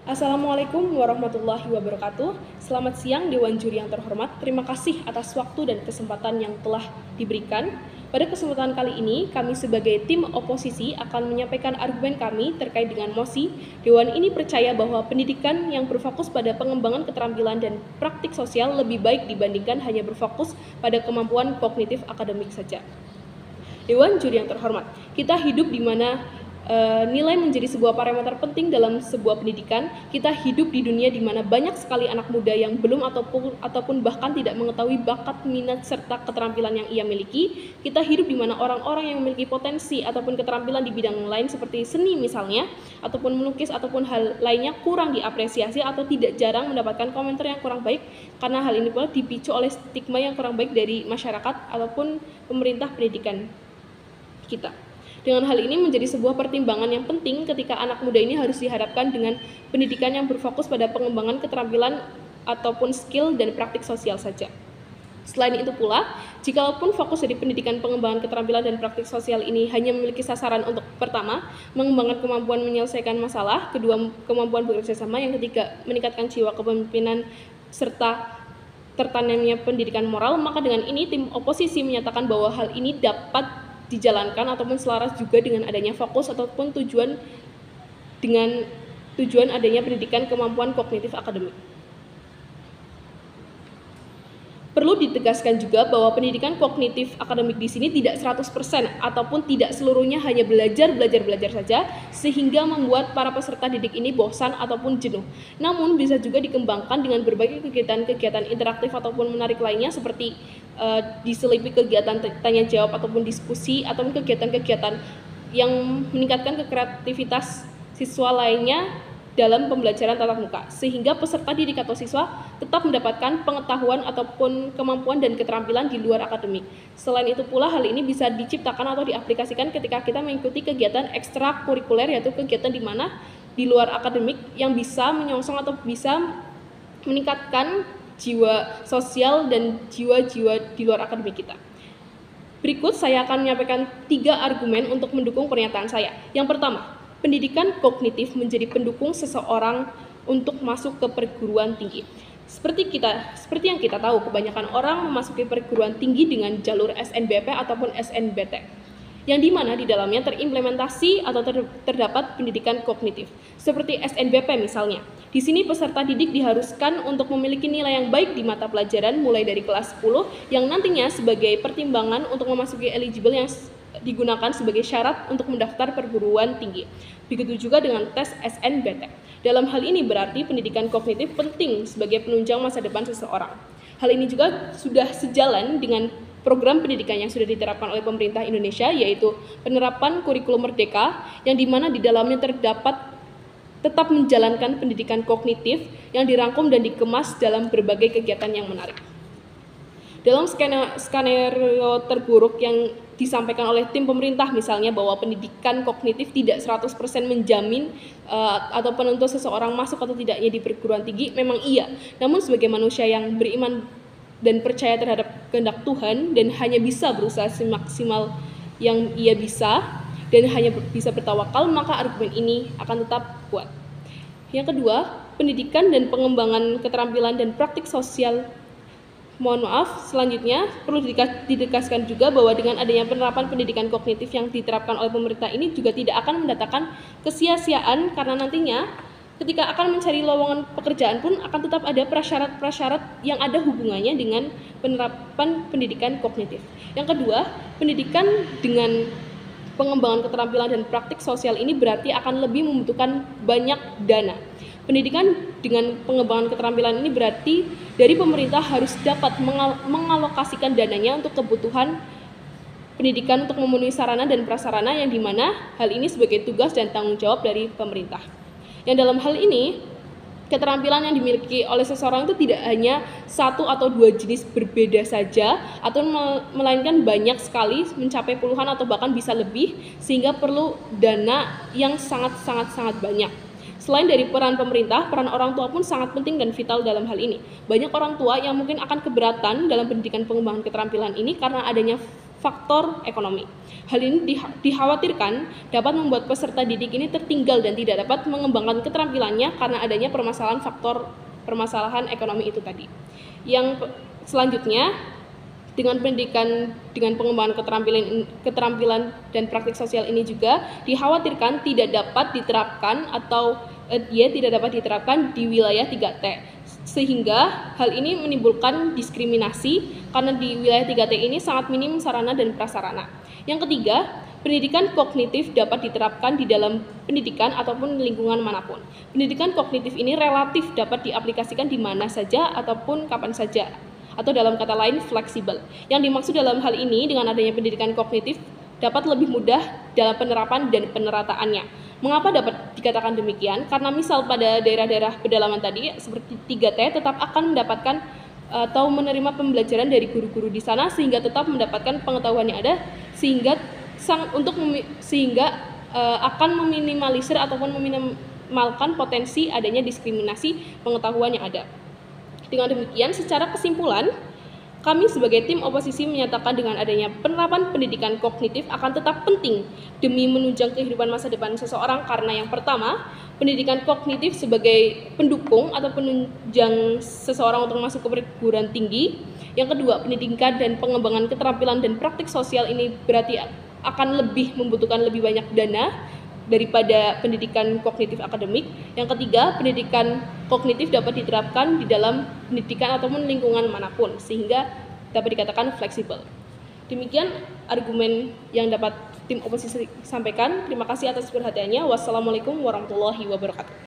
Assalamualaikum warahmatullahi wabarakatuh. Selamat siang Dewan Juri yang terhormat. Terima kasih atas waktu dan kesempatan yang telah diberikan. Pada kesempatan kali ini, kami sebagai tim oposisi akan menyampaikan argumen kami terkait dengan mosi. Dewan ini percaya bahwa pendidikan yang berfokus pada pengembangan keterampilan dan praktik sosial lebih baik dibandingkan hanya berfokus pada kemampuan kognitif akademik saja. Dewan Juri yang terhormat, kita hidup di mana nilai menjadi sebuah parameter penting dalam sebuah pendidikan. Kita hidup di dunia di mana banyak sekali anak muda yang belum ataupun bahkan tidak mengetahui bakat, minat, serta keterampilan yang ia miliki. Kita hidup di mana orang-orang yang memiliki potensi ataupun keterampilan di bidang lain seperti seni misalnya, ataupun melukis ataupun hal lainnya kurang diapresiasi atau tidak jarang mendapatkan komentar yang kurang baik, karena hal ini pula dipicu oleh stigma yang kurang baik dari masyarakat ataupun pemerintah pendidikan kita. Dengan hal ini menjadi sebuah pertimbangan yang penting ketika anak muda ini harus dihadapkan dengan pendidikan yang berfokus pada pengembangan keterampilan ataupun skill dan praktik sosial saja. Selain itu pula, jikalaupun fokus dari pendidikan pengembangan keterampilan dan praktik sosial ini hanya memiliki sasaran untuk pertama, mengembangkan kemampuan menyelesaikan masalah, kedua, kemampuan bekerja sama, yang ketiga, meningkatkan jiwa kepemimpinan serta tertanamnya pendidikan moral, maka dengan ini tim oposisi menyatakan bahwa hal ini dapat dijalankan ataupun selaras juga dengan adanya fokus ataupun tujuan adanya pendidikan kemampuan kognitif akademik. Perlu ditegaskan juga bahwa pendidikan kognitif akademik di sini tidak 100% ataupun tidak seluruhnya hanya belajar saja sehingga membuat para peserta didik ini bosan ataupun jenuh. Namun bisa juga dikembangkan dengan berbagai kegiatan-kegiatan interaktif ataupun menarik lainnya seperti diselipi kegiatan tanya jawab ataupun diskusi ataupun kegiatan-kegiatan yang meningkatkan kreativitas siswa lainnya dalam pembelajaran tatap muka, sehingga peserta didik atau siswa tetap mendapatkan pengetahuan ataupun kemampuan dan keterampilan di luar akademik. Selain itu pula hal ini bisa diciptakan atau diaplikasikan ketika kita mengikuti kegiatan ekstrakurikuler, yaitu kegiatan di mana di luar akademik yang bisa menyongsong atau bisa meningkatkan jiwa sosial dan jiwa-jiwa di luar akademik kita. Berikut saya akan menyampaikan 3 argumen untuk mendukung pernyataan saya. Yang pertama, pendidikan kognitif menjadi pendukung seseorang untuk masuk ke perguruan tinggi. Seperti yang kita tahu, kebanyakan orang memasuki perguruan tinggi dengan jalur SNBP ataupun SNBT, yang dimana di dalamnya terimplementasi atau terdapat pendidikan kognitif, seperti SNBP misalnya. Di sini peserta didik diharuskan untuk memiliki nilai yang baik di mata pelajaran mulai dari kelas 10, yang nantinya sebagai pertimbangan untuk memasuki eligible yang digunakan sebagai syarat untuk mendaftar perguruan tinggi. Begitu juga dengan tes SNBT. Dalam hal ini berarti pendidikan kognitif penting sebagai penunjang masa depan seseorang. Hal ini juga sudah sejalan dengan program pendidikan yang sudah diterapkan oleh pemerintah Indonesia, yaitu penerapan kurikulum merdeka, yang dimana di dalamnya terdapat tetap menjalankan pendidikan kognitif yang dirangkum dan dikemas dalam berbagai kegiatan yang menarik. Dalam skenario terburuk yang disampaikan oleh tim pemerintah misalnya bahwa pendidikan kognitif tidak 100% menjamin atau penuntut seseorang masuk atau tidaknya di perguruan tinggi, memang iya. Namun sebagai manusia yang beriman dan percaya terhadap kehendak Tuhan dan hanya bisa berusaha semaksimal yang ia bisa dan hanya bisa bertawakal, maka argumen ini akan tetap kuat. Yang kedua, pendidikan dan pengembangan keterampilan dan praktik sosial. Selanjutnya perlu ditegaskan juga bahwa dengan adanya penerapan pendidikan kognitif yang diterapkan oleh pemerintah ini juga tidak akan mendatangkan kesia-siaan, karena nantinya ketika akan mencari lowongan pekerjaan pun akan tetap ada prasyarat-prasyarat yang ada hubungannya dengan penerapan pendidikan kognitif. Yang kedua, pendidikan dengan pengembangan keterampilan dan praktik sosial ini berarti akan lebih membutuhkan banyak dana. Pendidikan dengan pengembangan keterampilan ini berarti dari pemerintah harus dapat mengalokasikan dananya untuk kebutuhan pendidikan untuk memenuhi sarana dan prasarana, yang dimana hal ini sebagai tugas dan tanggung jawab dari pemerintah. Yang dalam hal ini, keterampilan yang dimiliki oleh seseorang itu tidak hanya 1 atau 2 jenis berbeda saja, atau melainkan banyak sekali, mencapai puluhan atau bahkan bisa lebih, sehingga perlu dana yang sangat banyak. Selain dari peran pemerintah, peran orang tua pun sangat penting dan vital dalam hal ini. Banyak orang tua yang mungkin akan keberatan dalam pendidikan pengembangan keterampilan ini karena adanya faktor ekonomi. Hal ini dikhawatirkan dapat membuat peserta didik ini tertinggal dan tidak dapat mengembangkan keterampilannya karena adanya permasalahan ekonomi itu tadi. Yang selanjutnya, dengan pengembangan keterampilan dan praktik sosial ini juga dikhawatirkan tidak dapat diterapkan di wilayah 3T, sehingga hal ini menimbulkan diskriminasi karena di wilayah 3T ini sangat minim sarana dan prasarana. Yang ketiga, pendidikan kognitif dapat diterapkan di dalam pendidikan ataupun lingkungan manapun. Pendidikan kognitif ini relatif dapat diaplikasikan di mana saja ataupun kapan saja, atau dalam kata lain fleksibel. Yang dimaksud dalam hal ini dengan adanya pendidikan kognitif dapat lebih mudah dalam penerapan dan penerataannya. Mengapa dapat dikatakan demikian? Karena misal pada daerah-daerah pedalaman tadi seperti 3T tetap akan mendapatkan atau menerima pembelajaran dari guru-guru di sana sehingga tetap mendapatkan pengetahuan yang ada sehingga akan meminimalisir ataupun meminimalkan potensi adanya diskriminasi pengetahuan yang ada. Dengan demikian, secara kesimpulan, kami sebagai tim oposisi menyatakan dengan adanya penerapan pendidikan kognitif akan tetap penting demi menunjang kehidupan masa depan seseorang karena yang pertama, pendidikan kognitif sebagai pendukung atau penunjang seseorang untuk masuk ke perguruan tinggi. Yang kedua, pendidikan dan pengembangan keterampilan dan praktik sosial ini berarti akan membutuhkan lebih banyak dana daripada pendidikan kognitif akademik. Yang ketiga, pendidikan kognitif dapat diterapkan di dalam pendidikan ataupun lingkungan manapun sehingga dapat dikatakan fleksibel. Demikian argumen yang dapat tim oposisi sampaikan. Terima kasih atas perhatiannya. Wassalamualaikum warahmatullahi wabarakatuh.